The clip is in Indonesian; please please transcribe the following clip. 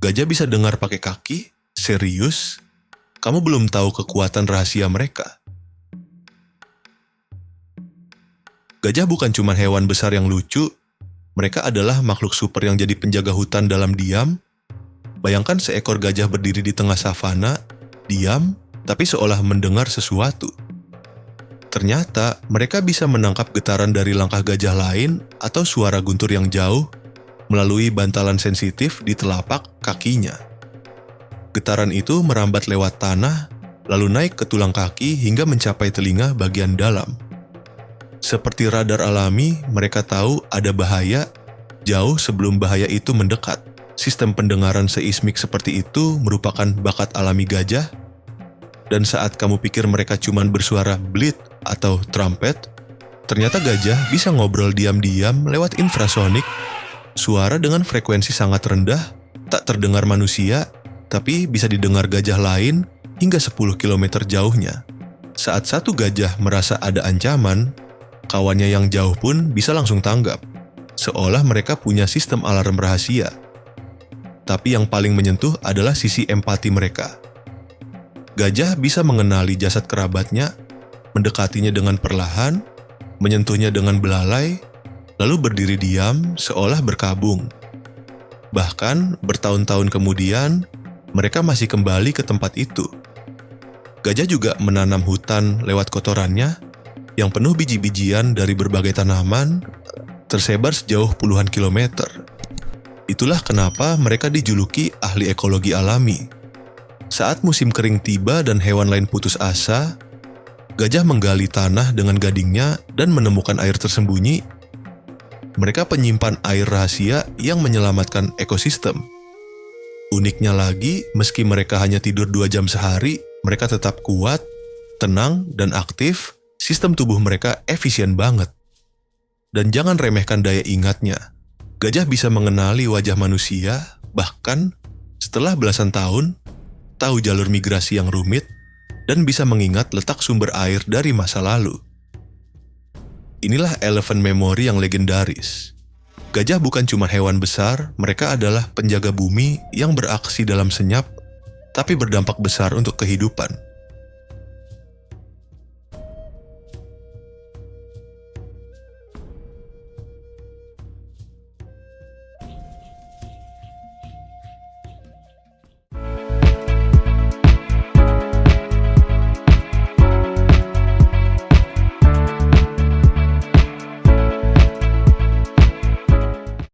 Gajah bisa dengar pakai kaki? Serius? Kamu belum tahu kekuatan rahasia mereka. Gajah bukan cuma hewan besar yang lucu, mereka adalah makhluk super yang jadi penjaga hutan dalam diam. Bayangkan seekor gajah berdiri di tengah savana, diam, tapi seolah mendengar sesuatu. Ternyata mereka bisa menangkap getaran dari langkah gajah lain atau suara guntur yang jauh melalui bantalan sensitif di telapak kakinya. Getaran itu merambat lewat tanah, lalu naik ke tulang kaki hingga mencapai telinga bagian dalam. Seperti radar alami, mereka tahu ada bahaya jauh sebelum bahaya itu mendekat. Sistem pendengaran seismik seperti itu merupakan bakat alami gajah. Dan saat kamu pikir mereka cuma bersuara bleat atau trumpet, ternyata gajah bisa ngobrol diam-diam lewat infrasonik. Suara dengan frekuensi sangat rendah, tak terdengar manusia, tapi bisa didengar gajah lain hingga 10 km jauhnya. Saat satu gajah merasa ada ancaman, kawannya yang jauh pun bisa langsung tanggap, seolah mereka punya sistem alarm rahasia. Tapi yang paling menyentuh adalah sisi empati mereka. Gajah bisa mengenali jasad kerabatnya, mendekatinya dengan perlahan, menyentuhnya dengan belalai, lalu berdiri diam seolah berkabung. Bahkan bertahun-tahun kemudian, mereka masih kembali ke tempat itu. Gajah juga menanam hutan lewat kotorannya, yang penuh biji-bijian dari berbagai tanaman, tersebar sejauh puluhan kilometer. Itulah kenapa mereka dijuluki ahli ekologi alami. Saat musim kering tiba dan hewan lain putus asa, gajah menggali tanah dengan gadingnya dan menemukan air tersembunyi. Mereka penyimpan air rahasia yang menyelamatkan ekosistem. Uniknya lagi, meski mereka hanya tidur 2 jam sehari, mereka tetap kuat, tenang, dan aktif. Sistem tubuh mereka efisien banget. Dan jangan remehkan daya ingatnya. Gajah bisa mengenali wajah manusia, bahkan setelah belasan tahun, tahu jalur migrasi yang rumit, dan bisa mengingat letak sumber air dari masa lalu. Inilah elephant memory yang legendaris. Gajah bukan cuma hewan besar, mereka adalah penjaga bumi yang beraksi dalam senyap, tapi berdampak besar untuk kehidupan.